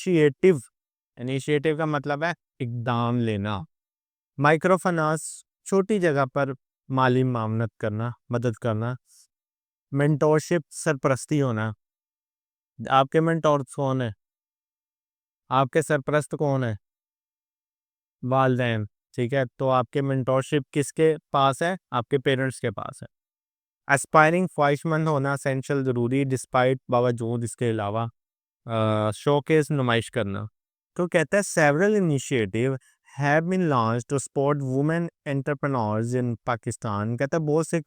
Initiative کا مطلب ہے اقدام لینا. مائکرو فنانس چھوٹی جگہ پر مالی معاونت کرنا، مدد کرنا. مینٹورشپ سرپرستی ہونا. آپ کے مینٹورز کون ہیں؟ آپ کے سرپرست کون ہیں؟ والدین. ٹھیک ہے، تو آپ کے مینٹورشپ کس کے پاس ہے؟ آپ کے پیرنٹس کے پاس ہے. اسپائرنگ خواہش مند ہونا اسینشل ضروری، ڈسپائٹ باوجود اس کے علاوہ. شوکیس نمائش کرنا. تو کہتا ہے several initiative have been launched to support women entrepreneurs in Pakistan. کہتا ہے بہت سے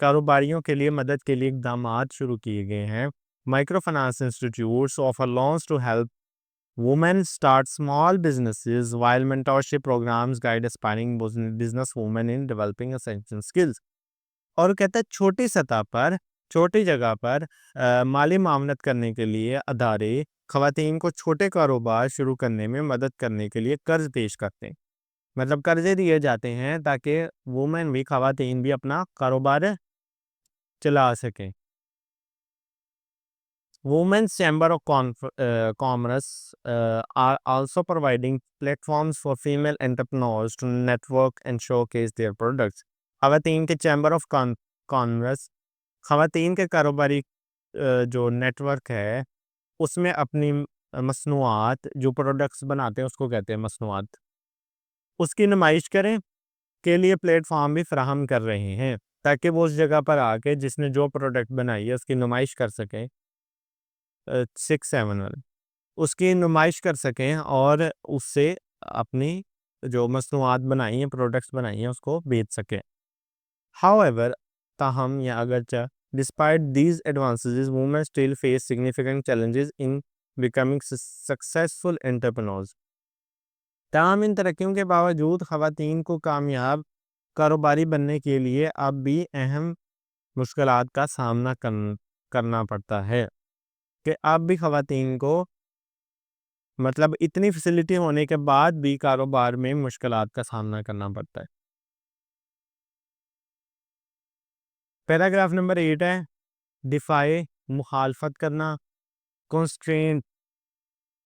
کاروباریوں کے لیے مدد کے لیے اقدامات شروع کیے گئے ہیں. Micro finance institutes offer loans to help women start small businesses, while mentorship programs guide aspiring business women in developing essential skills. اور کہتا ہے چھوٹی سطح پر، چھوٹی جگہ پر مالی معاونت کرنے کے لیے ادارے خواتین کو چھوٹے کاروبار شروع کرنے میں مدد کرنے کے لیے قرض پیش کرتے ہیں. مطلب قرضے دیے جاتے ہیں تاکہ وومن بھی، خواتین بھی اپنا کاروبار چلا سکیں. Women's Chamber of Commerce are also providing platforms for female entrepreneurs to network and showcase their products. خواتین کے چیمبر آف کامرس خواتین کے کاروباری جو نیٹ ورک ہے اس میں اپنی مصنوعات، جو پروڈکٹس بناتے ہیں اس کو کہتے ہیں مصنوعات، اس کی نمائش کریں کے لیے پلیٹ فارم بھی فراہم کر رہے ہیں تاکہ وہ اس جگہ پر آ کے جس نے جو پروڈکٹ بنائی ہے اس کی نمائش کر سکیں. 6-7 اس کی نمائش کر سکیں اور اس سے اپنی جو مصنوعات بنائی ہیں، پروڈکٹس بنائی ہیں، اس کو بیچ سکیں. However, تاہم یا اگرچہ despite these advances, women still face significant challenges in becoming successful entrepreneurs. تاہم ان ترقیوں کے باوجود خواتین کو کامیاب کاروباری بننے کے لیے اب بھی اہم مشکلات کا سامنا کرنا پڑتا ہے. کہ اب بھی خواتین کو مطلب اتنی فیسلٹی ہونے کے بعد بھی کاروبار میں مشکلات کا سامنا کرنا پڑتا ہے. پیراگراف نمبر 8 ہے ڈیفائی، مخالفت کرنا. کنسٹرینٹ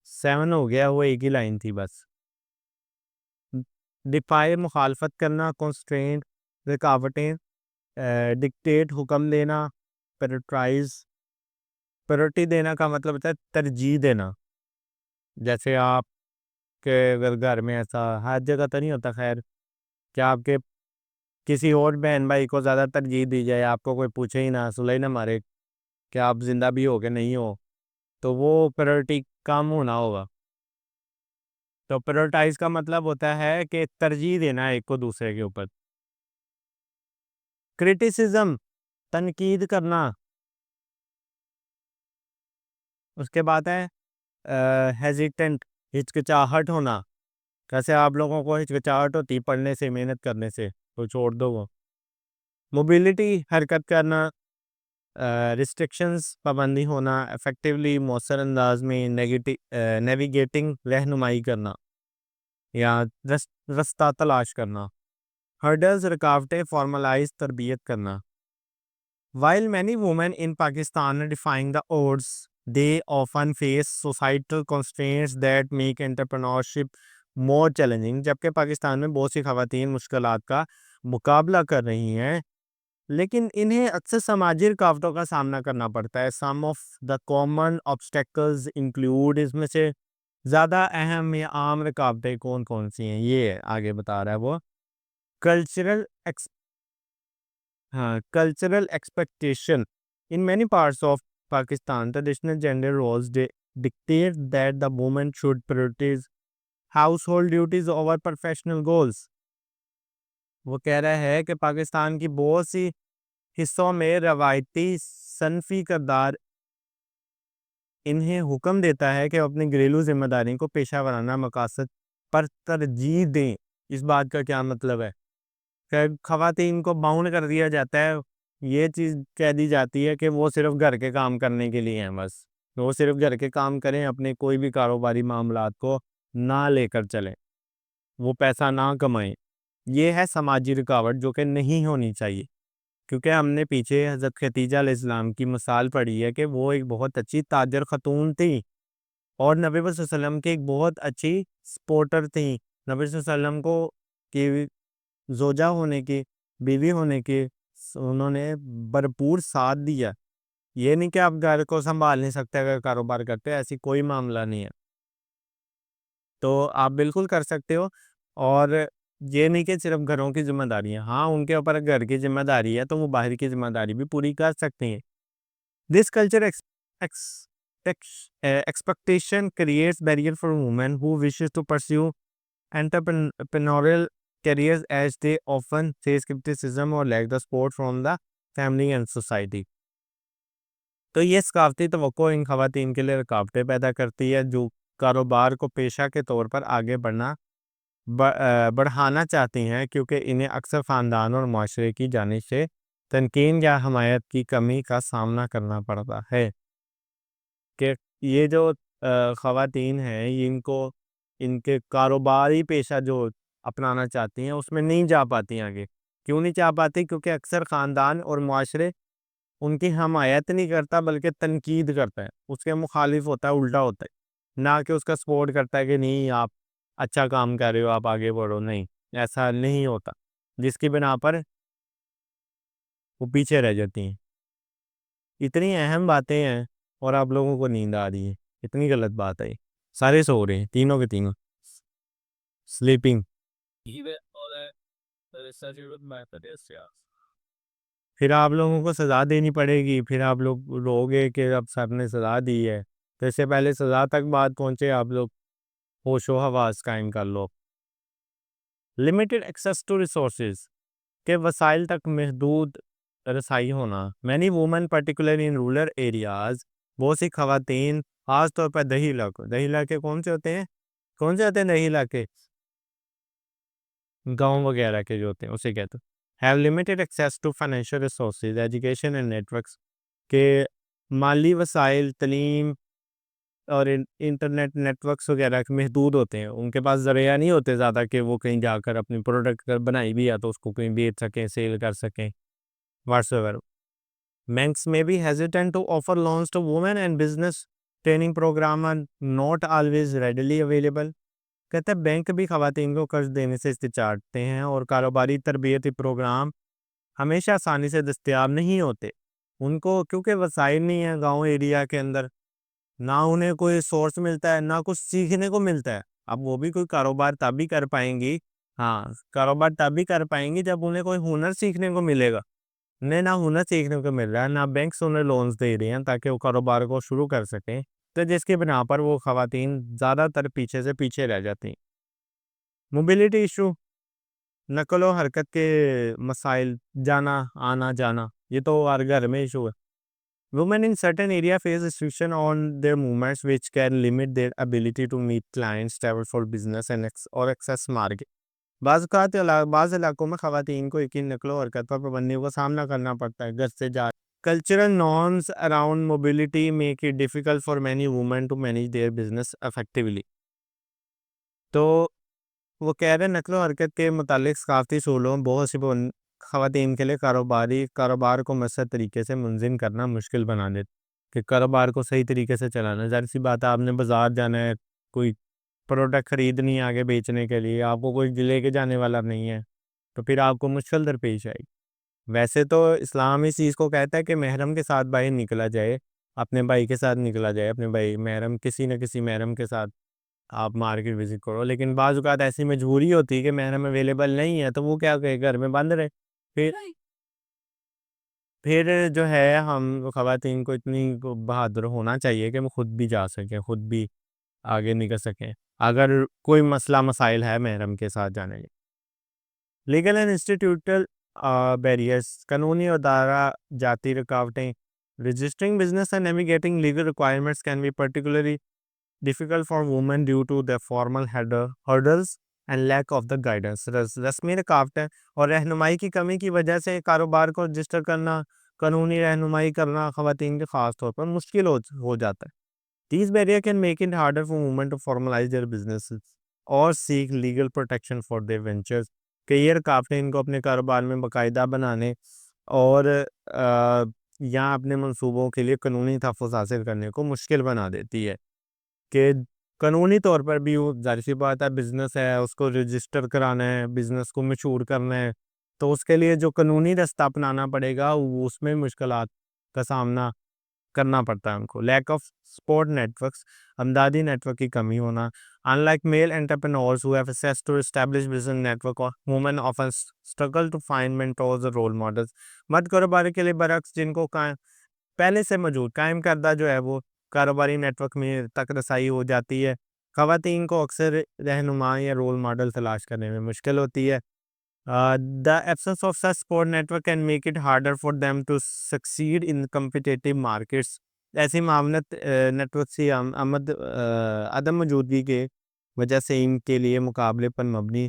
7 ہو گیا، وہ ایک ہی لائن تھی بس. ڈیفائی مخالفت کرنا، کنسٹرینٹ رکاوٹیں، ڈکٹیٹ حکم دینا، پریورٹی دینا کا مطلب ہوتا ہے ترجیح دینا. جیسے آپ کے اگر گھر میں ایسا ہر جگہ تو نہیں ہوتا، خیر کہ آپ کے کسی اور بہن بھائی کو زیادہ ترجیح دی جائے، آپ کو کوئی پوچھے ہی نہ، سلے نہ مارے کہ آپ زندہ بھی ہو کہ نہیں ہو، تو وہ پریورٹی کم ہونا ہوگا. تو پریورٹائز کا مطلب ہوتا ہے کہ ترجیح دینا ایک کو دوسرے کے اوپر. کرٹیسزم تنقید کرنا. اس کے بعد ہے ہیزیٹنٹ ہچکچاہٹ ہونا. کیسے آپ لوگوں کو ہچکچاہٹ ہوتی پڑھنے سے، محنت کرنے سے، تو چھوڑ دو وہ. موبیلٹی حرکت کرنا. ریسٹرکشنز پابندی ہونا. افیکٹولی مؤثر انداز میں نیویگیٹنگ رہنمائی کرنا یا رستہ تلاش کرنا. ہرڈلز رکاوٹیں فارملائز تربیت کرنا. While many women in Pakistan are defying the odds, they often face societal constraints that make entrepreneurship more challenging. جبکہ پاکستان میں بہت سی خواتین مشکلات کا مقابلہ کر رہی ہیں لیکن انہیں اکثر سماجی رکاوٹوں کا سامنا کرنا پڑتا ہے. Some of the common obstacles include، اس میں سے زیادہ اہم یا عام رکاوٹیں کون کون سی ہیں یہ آگے بتا رہا ہے وہ. Cultural expectation. In many parts of Pakistan, traditional gender roles dictate that the woman should prioritize household duties over professional goals. وہ کہہ رہا ہے کہ پاکستان کی بہت سی حصوں میں روایتی صنفی کردار انہیں حکم دیتا ہے کہ اپنی گھریلو ذمہ داری کو پیشہ ورانہ مقاصد پر ترجیح دیں. اس بات کا کیا مطلب ہے کہ خواتین کو باؤنڈ کر دیا جاتا ہے، یہ چیز کہہ دی جاتی ہے کہ وہ صرف گھر کے کام کرنے کے لیے ہیں، بس وہ صرف گھر کے کام کریں، اپنے کوئی بھی کاروباری معاملات کو نہ لے کر چلیں، وہ پیسہ نہ کمائیں. یہ ہے سماجی رکاوٹ جو کہ نہیں ہونی چاہیے، کیونکہ ہم نے پیچھے حضرت خدیجہ علیہ السلام کی مثال پڑھی ہے کہ وہ ایک بہت اچھی تاجر خاتون تھی اور نبی صلی اللہ علیہ وسلم کی ایک بہت اچھی سپورٹر تھیں. نبی صلی اللہ علیہ وسلم کو کی زوجہ ہونے کی، بیوی ہونے کی انہوں نے بھرپور ساتھ دیا. یہ نہیں کہ آپ گھر کو سنبھال نہیں سکتے اگر کاروبار کرتے، ایسی کوئی معاملہ نہیں ہے. تو آپ بالکل کر سکتے ہو. اور یہ نہیں کہ صرف گھروں کی ذمہ داری ہے، ہاں ان کے اوپر گھر کی ذمہ داری ہے تو وہ باہر کی ذمہ داری بھی پوری کر سکتے ہیں. This culture expectation creates barrier for women who wishes to pursue entrepreneurial careers, as they often face criticism or lack the support from the family and society. تو یہ ثقافتی توقع ان خواتین کے لیے رکاوٹیں پیدا کرتی ہے جو کاروبار کو پیشہ کے طور پر آگے بڑھانا چاہتی ہیں، کیونکہ انہیں اکثر خاندان اور معاشرے کی جانب سے تنقید یا حمایت کی کمی کا سامنا کرنا پڑتا ہے. کہ یہ جو خواتین ہیں ان کے کاروباری پیشہ جو اپنانا چاہتی ہیں اس میں نہیں جا پاتی آگے. کیوں نہیں جا پاتی؟ کیونکہ اکثر خاندان اور معاشرے ان کی حمایت نہیں کرتا بلکہ تنقید کرتا ہے، اس کے مخالف ہوتا ہے، الٹا ہوتا ہے، نہ کہ اس کا سپورٹ کرتا ہے کہ نہیں آپ اچھا کام کر رہے ہو، آپ آگے بڑھو. نہیں، ایسا نہیں ہوتا، جس کی بنا پر وہ پیچھے رہ جاتی ہیں. اتنی اہم باتیں ہیں اور آپ لوگوں کو نیند آ رہی ہے، اتنی غلط بات ہے. سارے سو رہے ہیں، تینوں کے تینوں سلیپنگ. پھر آپ لوگوں کو سزا دینی پڑے گی، پھر آپ لوگ روگے کہ اب سر نے سزا دی ہے، تو اس سے پہلے سزا تک بات پہنچے آپ لوگ ہوش و حواس قائم کر لو. لمیٹڈ ایکسیس ٹو ریسورسز، کہ وسائل تک محدود رسائی ہونا. Many women particular in rural areas, بہت سی خواتین خاص طور پر دیہی علاقے کون سے ہوتے ہیں دیہی علاقے؟ گاؤں وغیرہ کے جو ہوتے ہیں اسے کہتے ہیں. have limited access to financial resources, education and networks، کہ مالی وسائل، تعلیم اور انٹرنیٹ نیٹورکس وغیرہ محدود ہوتے ہیں. ان کے پاس ذریعہ نہیں ہوتے زیادہ کہ وہ کہیں جا کر اپنی پروڈکٹ بنائی بھی ہے تو اس کو کہیں بیچ سکیں، سیل کر سکیں what's ever. Banks may be hesitant to offer loans to women and business training program are not always readily available. کہتے ہیں بینک بھی خواتین کو قرض دینے سے ہچکچاتے ہیں اور کاروباری تربیتی پروگرام ہمیشہ آسانی سے دستیاب نہیں ہوتے ان کو، کیونکہ وسائل نہیں ہیں گاؤں ایریا کے اندر، نہ انہیں کوئی سورس ملتا ہے، نہ کچھ سیکھنے کو ملتا ہے. اب وہ بھی کوئی کاروبار تب بھی کر پائیں گی، ہاں کاروبار تب بھی کر پائیں گی جب انہیں کوئی ہنر سیکھنے کو ملے گا. انہیں نہ ہنر سیکھنے کو مل رہا ہے، نہ بینکس انہیں لونز دے رہے ہیں تاکہ وہ کاروبار کو شروع کر سکیں، تو جس کی بنا پر وہ خواتین زیادہ تر پیچھے سے پیچھے رہ جاتی ہیں. موبیلٹی ایشو، نقل و حرکت کے مسائل، آنا جانا، یہ تو ہر گھر میں ایشو ہے. Women in certain area face restriction on their movements which can limit their ability to meet clients, travel for business or access market. بعض علاقوں میں خواتین کو یقین نقل و حرکت پر پابندیوں کا سامنا کرنا پڑتا ہے گھر سے جا. Cultural norms around mobility make it difficult for many women to manage their business effectively. تو وہ کہہ رہے ہیں نقل و حرکت کے متعلق ثقافتی اصولوں بہت سی خواتین کے لیے کاروبار کو مؤثر طریقے سے منظم کرنا مشکل بنا دیتے، کہ کاروبار کو صحیح طریقے سے چلانا. ظاہر سی بات ہے، آپ نے بازار جانا ہے، کوئی پروڈکٹ خریدنی ہے آگے بیچنے کے لیے، آپ کو کوئی لے کے جانے والا نہیں ہے تو پھر آپ کو مشکل درپیش آئے گی. ویسے تو اسلام اس چیز کو کہتا ہے کہ محرم کے ساتھ باہر نکلا جائے، اپنے بھائی کے ساتھ نکلا جائے، اپنے بھائی محرم کسی نہ کسی محرم کے ساتھ آپ مارکیٹ وزٹ کرو. لیکن بعض اوقات ایسی مجبوری ہوتی ہے کہ محرم اویلیبل نہیں ہے تو وہ کیا کہے، گھر میں بند رہے. پھر جو ہے ہم خواتین کو اتنی بہادر ہونا چاہیے کہ وہ خود بھی جا سکیں، خود بھی آگے نکل سکیں اگر کوئی مسائل ہے محرم کے ساتھ جانے کے. لیگل اینڈ انسٹیٹیوٹل بیریئرز، قانونی اور دائرہ جاتی رکاوٹیں. Registering business and navigating legal requirements can be particularly difficult for women due to the formal hurdles and lack of the guidance. رسمی رکاوٹیں اور رہنمائی کی کمی کی وجہ سے کاروبار کو رجسٹر کرنا، قانونی رہنمائی کرنا خواتین کے خاص طور پر مشکل ہو جاتا ہے. These barriers can make it harder for women to formalize their businesses or seek legal protection for their ventures. کہ یہ رکاوٹیں ان کو اپنے کاروبار میں باقاعدہ بنانے اور یا اپنے منصوبوں کے لیے قانونی تحفظ حاصل کرنے کو مشکل بنا دیتی ہے. کہ قانونی طور پر بھی وہ ظاہر سی بات ہے بزنس ہے، اس کو رجسٹر کرانا ہے، بزنس کو مشہور کرنا ہے، تو اس کے لیے جو قانونی راستہ اپنانا پڑے گا اس میں مشکلات کا سامنا کرنا پڑتا ہے ان کو. لیک آف سپورٹ نیٹورکس، امدادی نیٹورک کی کمی ہونا. Unlike male entrepreneurs who have access to established business network, or women often struggle to find mentors or role models. مرد کاروبار کے لیے برعکس جن کو پہلے سے موجود قائم کردہ جو ہے وہ کاروباری نیٹ ورک میں تک رسائی ہو جاتی ہے، خواتین کو اکثر رہنما یا رول ماڈل تلاش کرنے میں مشکل ہوتی ہے. The absence of such support network can make it harder for them to succeed in competitive markets. ایسی معاونت نیٹ ورک کی عدم موجودگی کے وجہ سے ان کے لیے مقابلے پر مبنی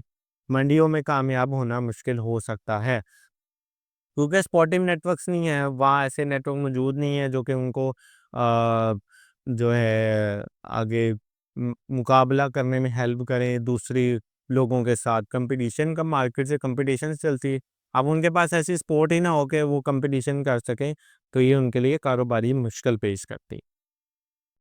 منڈیوں میں کامیاب ہونا مشکل ہو سکتا ہے. کیونکہ سپورٹنگ نیٹ ورکس نہیں ہیں، وہاں ایسے نیٹ ورک موجود نہیں ہیں جو کہ ان کو جو ہے آگے مقابلہ کرنے میں ہیلپ کریں دوسری لوگوں کے ساتھ. کمپٹیشن کا مارکیٹ سے کمپٹیشن چلتی ہے، اب ان کے پاس ایسی سپورٹ ہی نہ ہو کہ وہ کمپٹیشن کر سکیں تو یہ ان کے لیے کاروباری مشکل پیش کرتی.